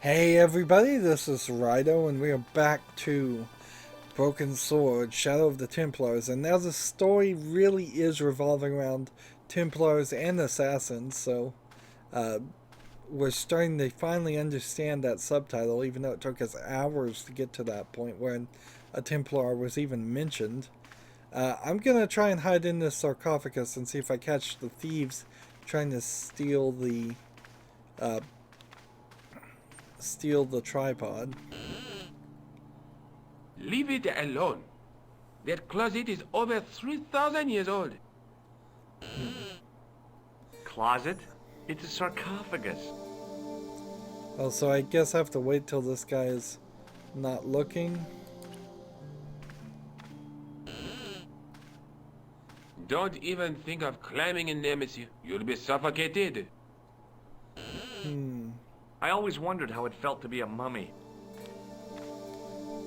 Hey everybody, this is Rydo, and we are back to Broken Sword, Shadow of the Templars, and now the story really is revolving around Templars and Assassins, so we're starting to finally understand that subtitle, even though it took us hours to get to that point where a Templar was even mentioned. I'm gonna try and hide in this sarcophagus and see if I catch the thieves trying to steal the tripod. Leave it alone. That closet is over 3,000 years old. Closet? It's a sarcophagus. Oh, so I guess I have to wait till this guy is not looking. Don't even think of climbing in there, monsieur. You'll be suffocated. I always wondered how it felt to be a mummy.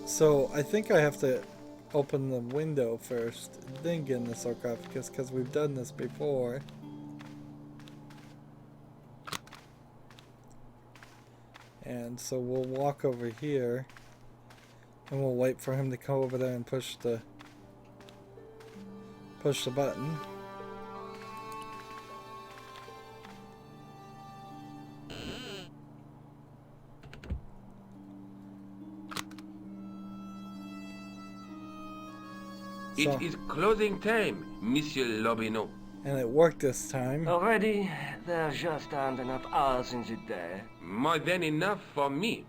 So I think I have to open the window first, then get in the sarcophagus, because we've done this before. And so we'll walk over here, and we'll wait for him to come over there and push the button. It is closing time, Monsieur Lobineau. And it worked this time. Already, there just aren't enough hours in the day. More than enough for me.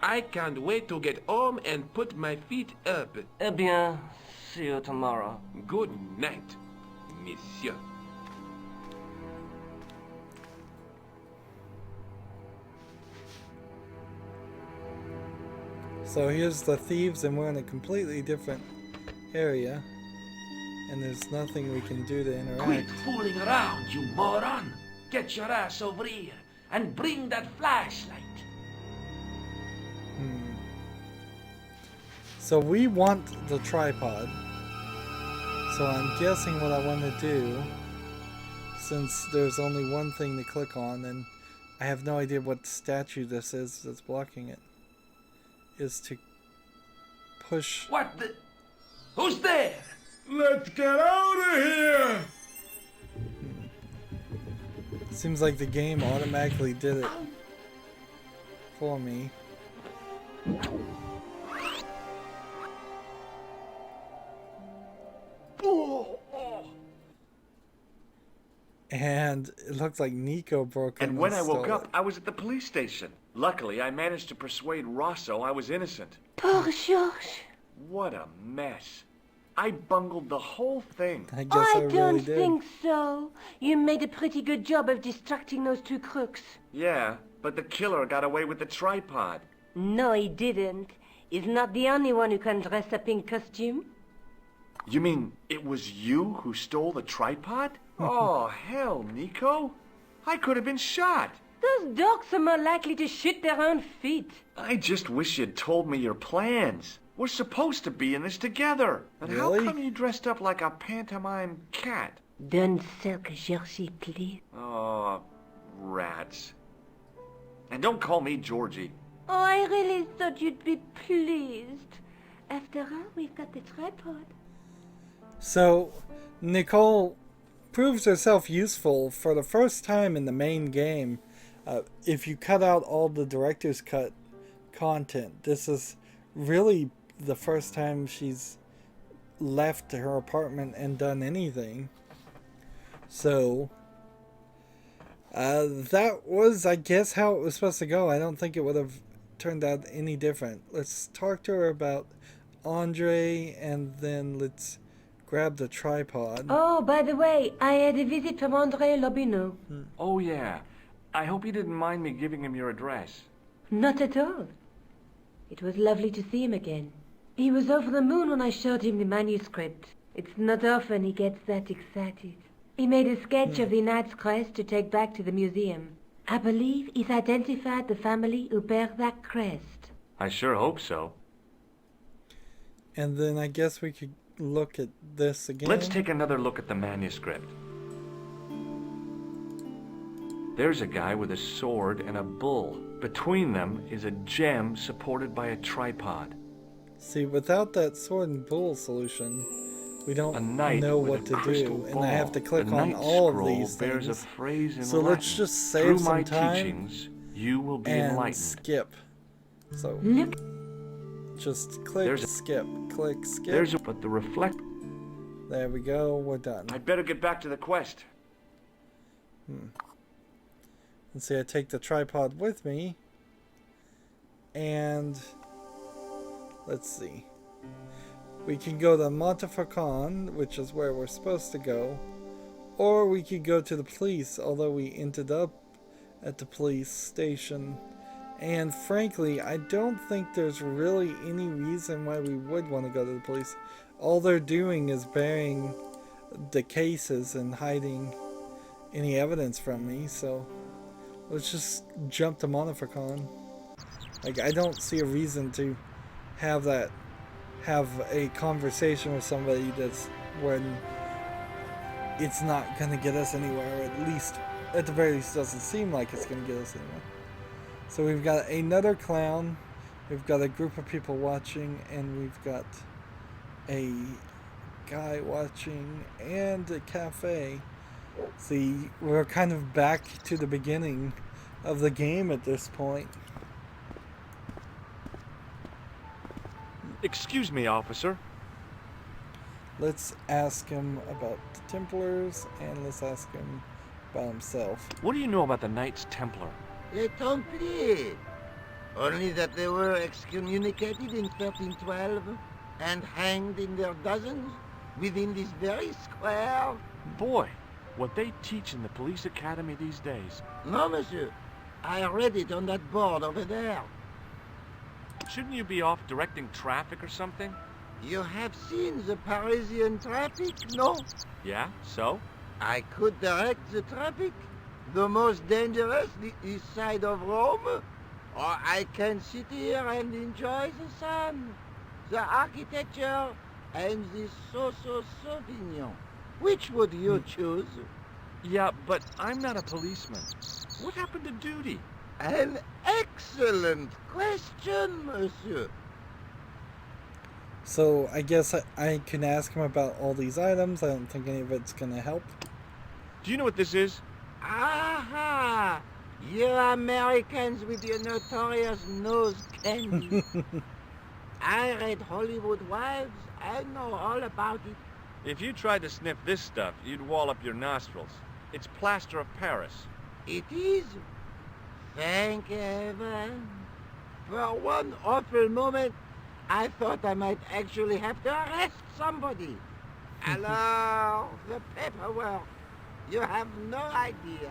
I can't wait to get home and put my feet up. Eh bien, see you tomorrow. Good night, monsieur. So here's the thieves, and we're in a completely different area, and there's nothing we can do to interact. Quit fooling around, you moron! Get your ass over here and bring that flashlight. So we want the tripod. So I'm guessing what I want to do, since there's only one thing to click on, and I have no idea what statue this is that's blocking it, is to push. What the? Who's there? Let's get out of here! Seems like the game automatically did it for me. And it looked like Nico broke in. And when I woke up, I was at the police station. Luckily, I managed to persuade Rosso I was innocent. Poor George. What a mess. I bungled the whole thing. I guess I really don't did. think so. You made a pretty good job of distracting those two crooks. Yeah, but the killer got away with the tripod. No, he didn't. He's not the only one who can dress up in costume. You mean it was you who stole the tripod? Oh, hell, Nico. I could have been shot. Those dogs are more likely to shoot their own feet. I just wish you'd told me your plans. We're supposed to be in this together. And Really? how come you dressed up like a pantomime cat? Don't sulk, Georgie, please. Oh, rats. And don't call me Georgie. Oh, I really thought you'd be pleased. After all, we've got the tripod. So Nicole proves herself useful for the first time in the main game. If you cut out all the director's cut content, this is really the first time she's left her apartment and done anything. So that was, I guess, how it was supposed to go. I don't think it would have turned out any different. Let's talk to her about Andre, and then let's grab the tripod. Oh, by the way, I had a visit from Andre Lobineau. Oh, yeah. I hope you didn't mind me giving him your address. Not at all. It was lovely to see him again. He was over the moon when I showed him the manuscript. It's not often he gets that excited. He made a sketch of the knight's crest to take back to the museum. I believe he's identified the family who bear that crest. I sure hope so. And then I guess we could look at this again. Let's take another look at the manuscript. There's a guy with a sword and a bull. Between them is a gem supported by a tripod. See, without that sword and bull solution, we A don't knight know with what a to crystal do, and ball. I have to click the on Knight's all of scroll these bears things. a phrase in So Latin. let's just save Through some my time teachings, you will be and enlightened. skip. So Look, just click, There's a- skip, click, skip. But the reflect. There we go. We're done. I'd better get back to the quest. And see, I take the tripod with me, and let's see. We can go to Montefaucon, which is where we're supposed to go, or we could go to the police, although we ended up at the police station. And frankly, I don't think there's really any reason why we would want to go to the police. All they're doing is burying the cases and hiding any evidence from me, so let's just jump to Montefaucon. Like, I don't see a reason to have a conversation with somebody that's when it's not gonna get us anywhere, or at the very least doesn't seem like it's gonna get us anywhere. So we've got another clown, we've got a group of people watching, and we've got a guy watching, and a cafe. See, we're kind of back to the beginning of the game at this point. Excuse me, officer. Let's ask him about the Templars, and let's ask him about himself. What do you know about the Knights Templar? Les Templiers. Only that they were excommunicated in 1312 and hanged in their dozens within this very square. Boy, what they teach in the police academy these days. No, monsieur. I read it on that board over there. Shouldn't you be off directing traffic or something? You have seen the Parisian traffic, no? Yeah, so? I could direct the traffic. The most dangerous, the east side of Rome. Or I can sit here and enjoy the sun, the architecture, and the Sauvignon. Which would you choose? Yeah, but I'm not a policeman. What happened to duty? An excellent question, monsieur. So I guess I can ask him about all these items. I don't think any of it's gonna help. Do you know what this is? Aha! You Americans with your notorious nose candy. I read Hollywood Wives. I know all about it. If you tried to sniff this stuff, you'd wall up your nostrils. It's plaster of Paris. It is. Thank heaven. For one awful moment, I thought I might actually have to arrest somebody. Alors, the paperwork. You have no idea.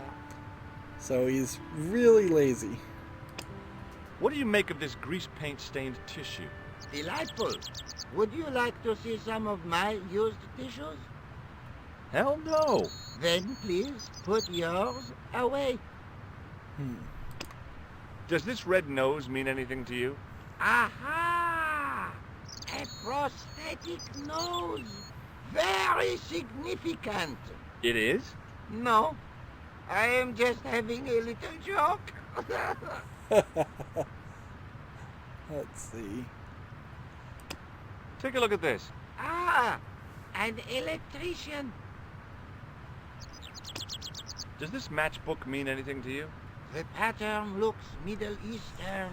So he's really lazy. What do you make of this grease paint stained tissue? Delightful. Would you like to see some of my used tissues? Hell no! Then please put yours away. Does this red nose mean anything to you? Aha! A prosthetic nose. Very significant. It is? No, I am just having a little joke. Let's see. Take a look at this. Ah, an electrician. Does this matchbook mean anything to you? The pattern looks Middle Eastern.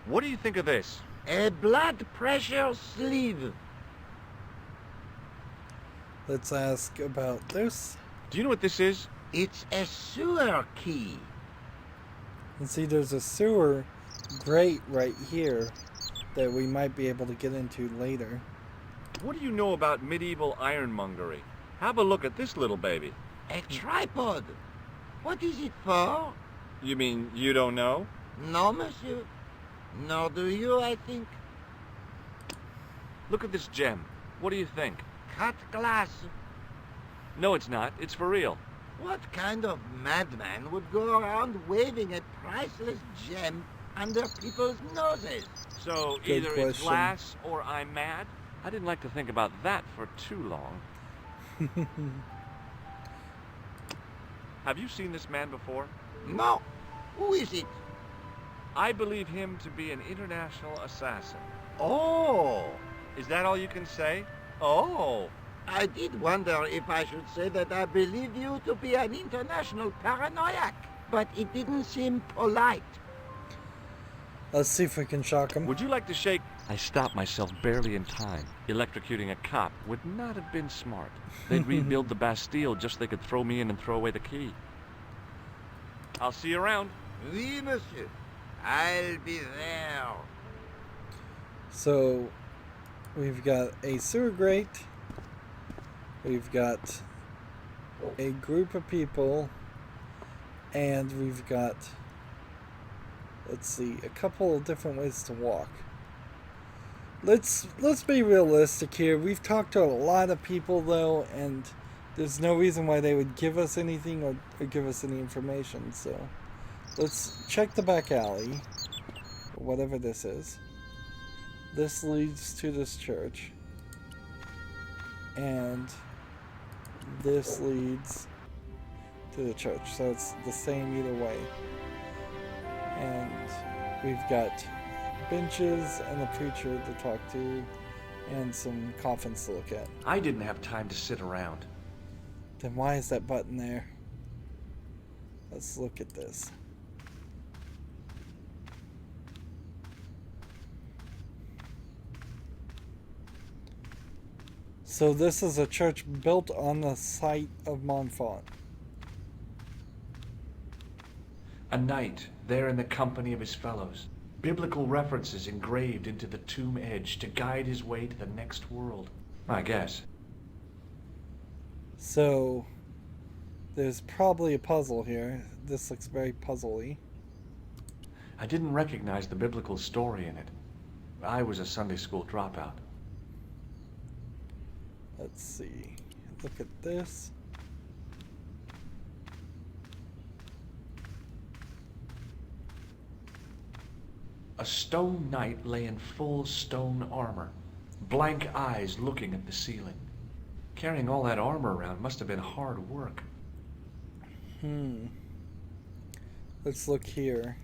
What do you think of this? A blood pressure sleeve. Let's ask about this. Do you know what this is? It's a sewer key. And see, there's a sewer grate right here that we might be able to get into later. What do you know about medieval ironmongery? Have a look at this little baby. A tripod. What is it for? You mean you don't know? No, monsieur. Nor do you, I think. Look at this gem. What do you think? Cut glass. No, it's not. It's for real. What kind of madman would go around waving a priceless gem under people's noses? So Good either it's question. glass or I'm mad? I didn't like to think about that for too long. Have you seen this man before? No. Who is it? I believe him to be an international assassin. Oh. Is that all you can say? Oh. I did wonder if I should say that I believe you to be an international paranoiac, but it didn't seem polite. Let's see if we can shock him. Would you like to shake? I stopped myself barely in time. Electrocuting a cop would not have been smart. They'd rebuild the Bastille just so they could throw me in and throw away the key. I'll see you around. Oui, monsieur. I'll be there. So, we've got a sewer grate. We've got a group of people. And we've got, let's see, a couple of different ways to walk. Let's be realistic here. We've talked to a lot of people though, and there's no reason why they would give us anything or give us any information. So let's check the back alley, whatever this is. This leads to this church, and this leads to the church. So it's the same either way. And we've got benches and a preacher to talk to and some coffins to look at. I didn't have time to sit around. Then why is that button there? Let's look at this. So this is a church built on the site of Montfort. A knight, there in the company of his fellows. Biblical references engraved into the tomb edge to guide his way to the next world. I guess. So there's probably a puzzle here. This looks very puzzly. I didn't recognize the biblical story in it. I was a Sunday school dropout. Let's see. Look at this. A stone knight lay in full stone armor, blank eyes looking at the ceiling. Carrying all that armor around must have been hard work. Let's look here.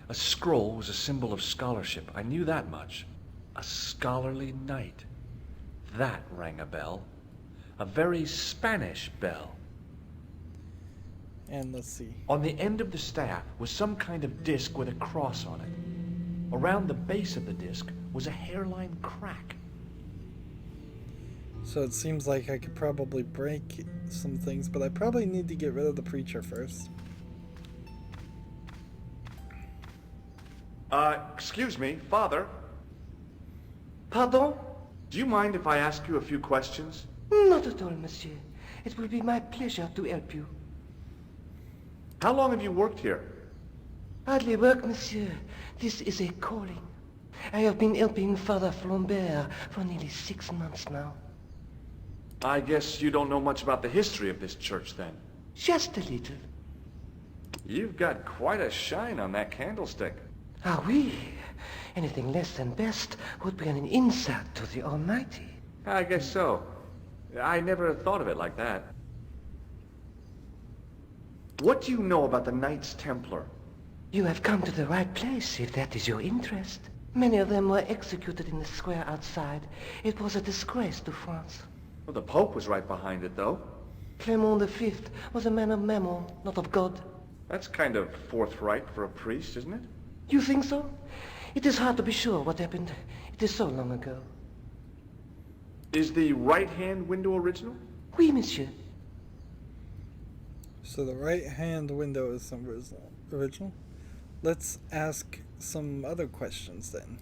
A scroll was a symbol of scholarship. I knew that much. A scholarly knight. That rang a bell. A very Spanish bell. And let's see. On the end of the staff was some kind of disc with a cross on it. Around the base of the disc was a hairline crack. So it seems like I could probably break some things, but I probably need to get rid of the preacher first. Excuse me, Father. Pardon? Do you mind if I ask you a few questions? Not at all, monsieur. It will be my pleasure to help you. How long have you worked here? Hardly work, monsieur. This is a calling. I have been helping Father Flambert for nearly 6 months now. I guess you don't know much about the history of this church then. Just a little. You've got quite a shine on that candlestick. Ah, oui. Anything less than best would be an insult to the Almighty. I guess so. I never thought of it like that. What do you know about the Knights Templar? You have come to the right place, if that is your interest. Many of them were executed in the square outside. It was a disgrace to France. Well, the Pope was right behind it, though. Clement V was a man of mammon, not of God. That's kind of forthright for a priest, isn't it? You think so? It is hard to be sure what happened. It is so long ago. Is the right-hand window original? Oui, monsieur. So the right-hand window is some original. Let's ask some other questions then.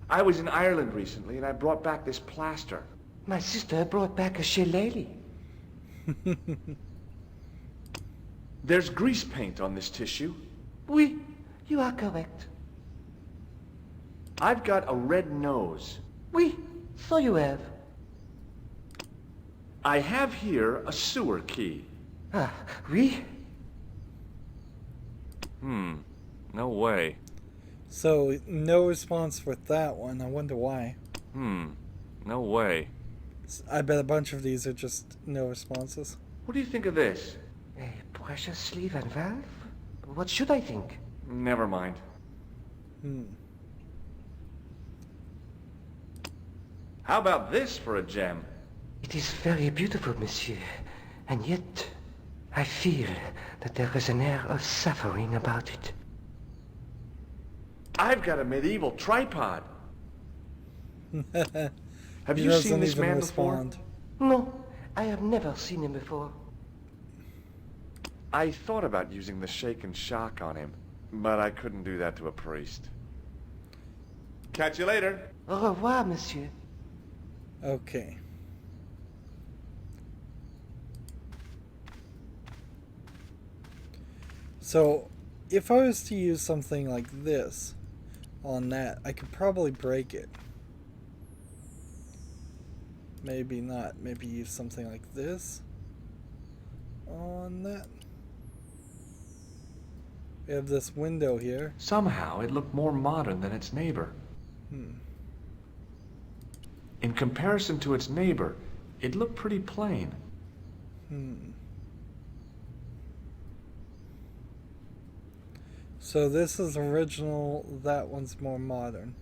I was in Ireland recently, and I brought back this plaster. My sister brought back a shillelagh. There's grease paint on this tissue. Oui, you are correct. I've got a red nose. Oui, so you have. I have here a sewer key. Ah, oui? No way. So no response with that one. I wonder why. No way. I bet a bunch of these are just no responses. What do you think of this? A pressure sleeve and valve? What should I think? Never mind. How about this for a gem? It is very beautiful, monsieur. And yet, I feel that there is an air of suffering about it. I've got a medieval tripod. Have He you doesn't seen this even man respond. No, I have never seen him before. I thought about using the shake and shock on him, but I couldn't do that to a priest. Catch you later. Au revoir, monsieur. Okay. So, if I was to use something like this on that, I could probably break it. Maybe not. Maybe use something like this on that. We have this window here. Somehow, it looked more modern than its neighbor. In comparison to its neighbor, it looked pretty plain. So this is original, that one's more modern.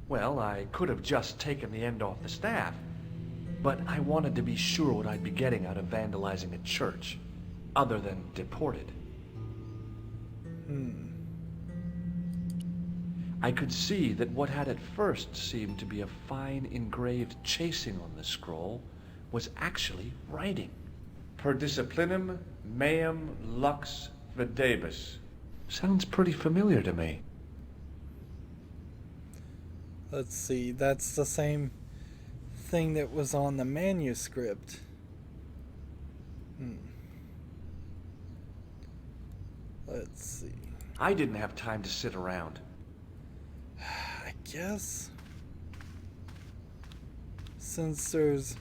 Well, I could have just taken the end off the staff, but I wanted to be sure what I'd be getting out of vandalizing a church, other than deported. I could see that what had at first seemed to be a fine engraved chasing on the scroll was actually writing. Per disciplinum meum lux videbus. Sounds pretty familiar to me. Let's see, that's the same thing that was on the manuscript. Let's see. I didn't have time to sit around. I guess since there's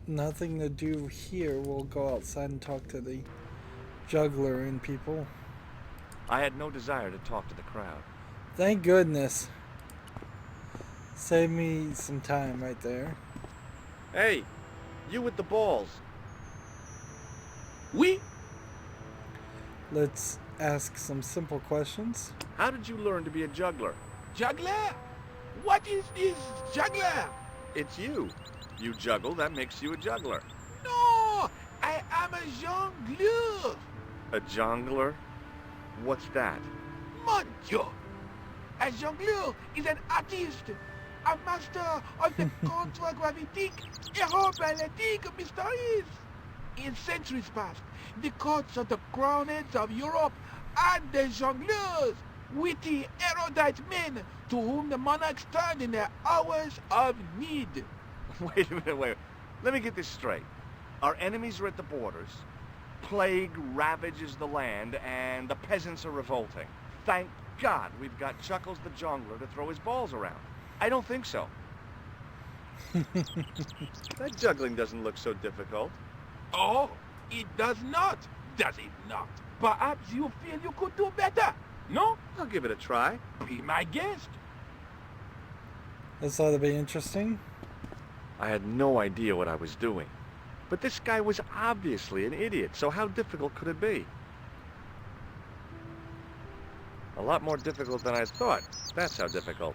nothing to do here, we'll go outside and talk to the Juggler and people. I had no desire to talk to the crowd. Thank goodness. Save me some time right there. Hey, you with the balls. Oui? Let's ask some simple questions. How did you learn to be a juggler? Juggler? What is this juggler? It's you. You juggle, that makes you a juggler. No! I am a jongleur! A jongler? What's that? Mon Dieu! A jongleur is an artist, a master of the contragravitic aeroballetic mysteries. In centuries past, the courts of the crownheads of Europe and the jongleurs, witty, erudite men to whom the monarchs turned in their hours of need. Wait a minute, wait. Let me get this straight. Our enemies are at the borders, plague ravages the land, and the peasants are revolting. Thank God we've got Chuckles the Jongler to throw his balls around. I don't think so. That juggling doesn't look so difficult. Oh, it does not, does it not? Perhaps you feel you could do better, no? I'll give it a try. Be my guest. This ought to be interesting. I had no idea what I was doing. But this guy was obviously an idiot, so how difficult could it be? A lot more difficult than I thought. That's how difficult.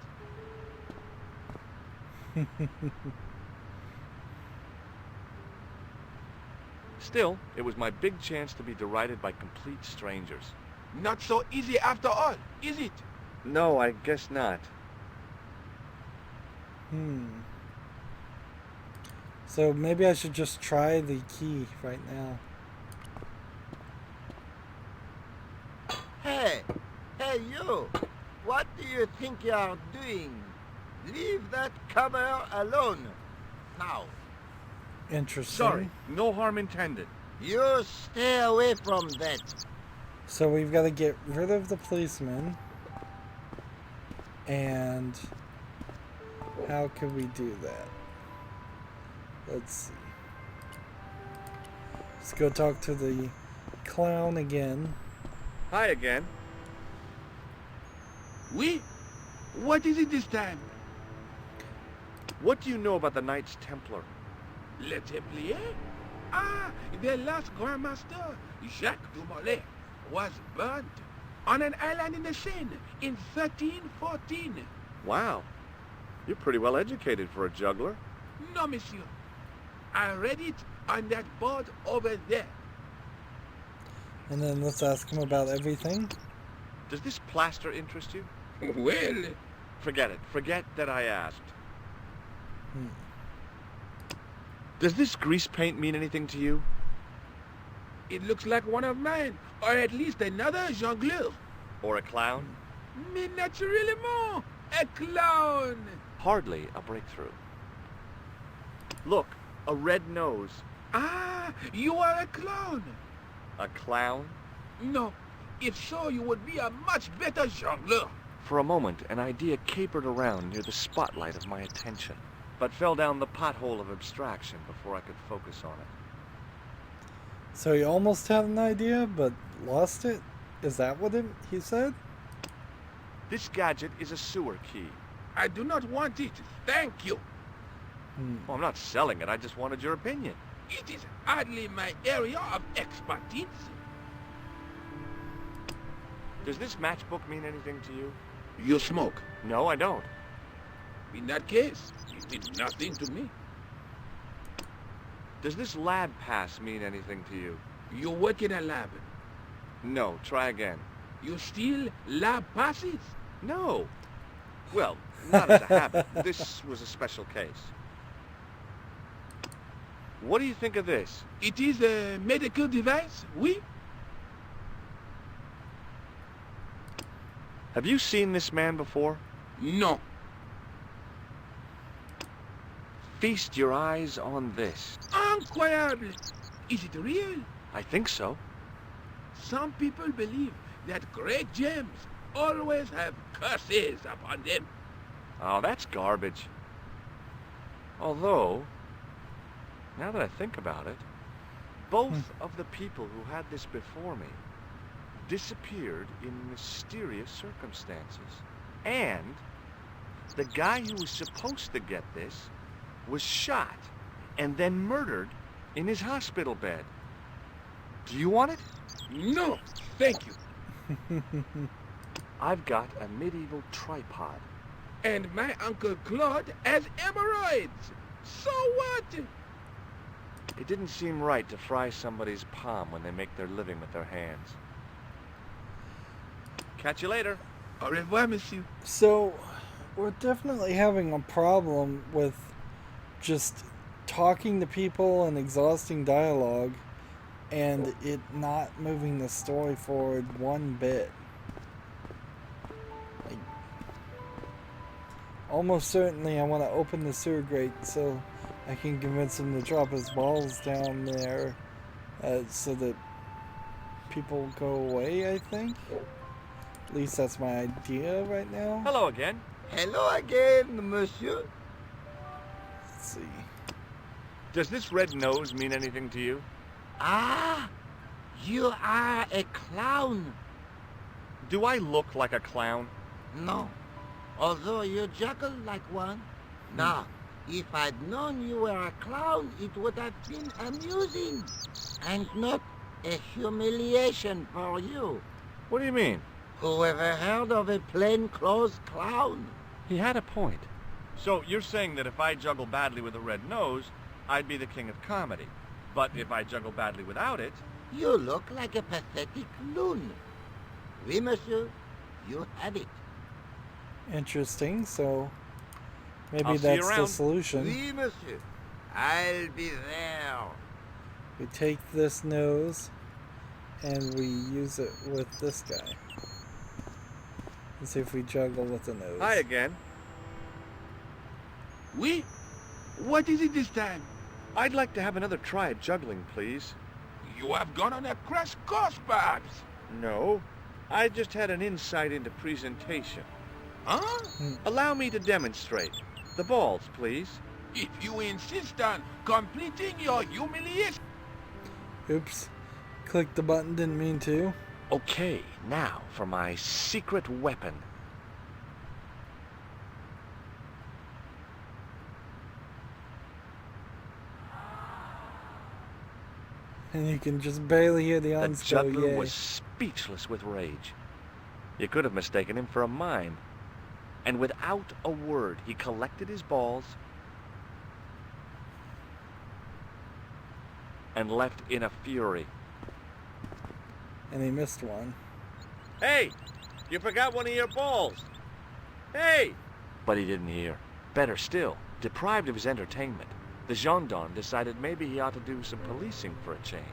Still, it was my big chance to be derided by complete strangers. Not so easy after all, is it? No, I guess not. So maybe I should just try the key right now. Hey, you! What do you think you are doing? Leave that cover alone. Now, Interesting. Sorry, no harm intended. you stay away from that. So we've got to get rid of the policeman. And how can we do that? Let's see. Let's go talk to the clown again. Hi again. Oui? What is it this time? What do you know about the Knights Templar? Le Templier? Ah, their last Grand Master, Jacques du Molay, was burnt on an island in the Seine in 1314. Wow. You're pretty well educated for a juggler. No, monsieur. I read it on that board over there. And then let's ask him about everything. Does this plaster interest you? Well, Forget it. Forget that I asked. Hmm. Does this grease paint mean anything to you? it looks like one of mine, or at least another jongleur. Or a clown? Mais naturellement, a clown. Hardly a breakthrough. Look, a red nose. Ah, you are a clown. A clown? No, if so, you would be a much better jongleur. For a moment, an idea capered around near the spotlight of my attention, but fell down the pothole of abstraction before I could focus on it. So he almost had an idea, but lost it? Is that what he said? This gadget is a sewer key. I do not want it. Thank you. Well, I'm not selling it, I just wanted your opinion. It is hardly my area of expertise. Does this matchbook mean anything to you? You smoke. No, I don't. In that case, it means nothing to me. Does this lab pass mean anything to you? You work in a lab. No, try again. You steal lab passes. No. Well, not as a habit. This was a special case. What do you think of this? It is a medical device, oui? Have you seen this man before? No. Feast your eyes on this. Incroyable. Is it real? I think so. Some people believe that great gems always have curses upon them. Oh, that's garbage. Although, now that I think about it, both of the people who had this before me disappeared in mysterious circumstances. And the guy who was supposed to get this was shot and then murdered in his hospital bed. Do you want it? No, thank you. I've got a medieval tripod. And my Uncle Claude has hemorrhoids. So what? It didn't seem right to fry somebody's palm when they make their living with their hands. Catch you later. Au revoir, monsieur. So, we're definitely having a problem with just talking to people and exhausting dialogue and it not moving the story forward one bit. Almost certainly I want to open the sewer grate so I can convince him to drop his balls down there so that people go away, I think. At least that's my idea right now. Hello again. Hello again, monsieur. Let's see. Does this red nose mean anything to you? Ah, you are a clown. Do I look like a clown? No, although you juggle like one. Now, if I'd known you were a clown, it would have been amusing and not a humiliation for you. What do you mean? Whoever heard of a plainclothes clown? He had a point. So you're saying that if I juggle badly with a red nose, I'd be the king of comedy. But if I juggle badly without it... You look like a pathetic loon. Oui, monsieur, you have it. Interesting, so maybe I'll see you that's the around. solution. Oui, monsieur. I'll be there. We take this nose and we use it with this guy. Let's see if we juggle with the nose. Hi again. Oui? What is it this time? I'd like to have another try at juggling, please. You have gone on a crash course, perhaps. No. I just had an insight into presentation. Huh? Allow me to demonstrate. The balls, please. If you insist on completing your humiliation... Oops. Click the button, didn't mean to. Okay, now for my secret weapon. And you can just barely hear the The ons go, juggler yay. was speechless with rage. You could have mistaken him for a mime. And without a word, he collected his balls and left in a fury. And he missed one. Hey! You forgot one of your balls! Hey! But he didn't hear. Better still, deprived of his entertainment, the gendarme decided maybe he ought to do some policing for a change.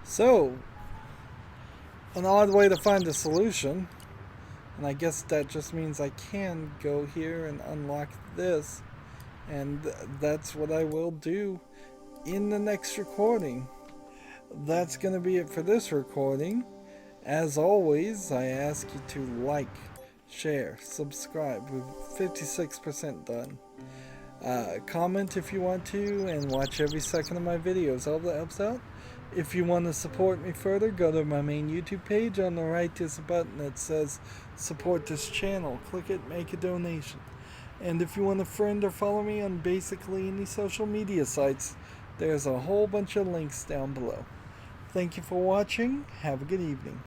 So, an odd way to find a solution. And I guess that just means I can go here and unlock this. And that's what I will do in the next recording. That's going to be it for this recording. As always, I ask you to like, share, subscribe. We're 56% done. Comment if you want to, and watch every second of my videos. All that helps out. If you want to support me further, go to my main YouTube page. On the right there's a button that says support this channel. Click it, make a donation. And if you want to friend or follow me on basically any social media sites, there's a whole bunch of links down below. Thank you for watching. Have a good evening.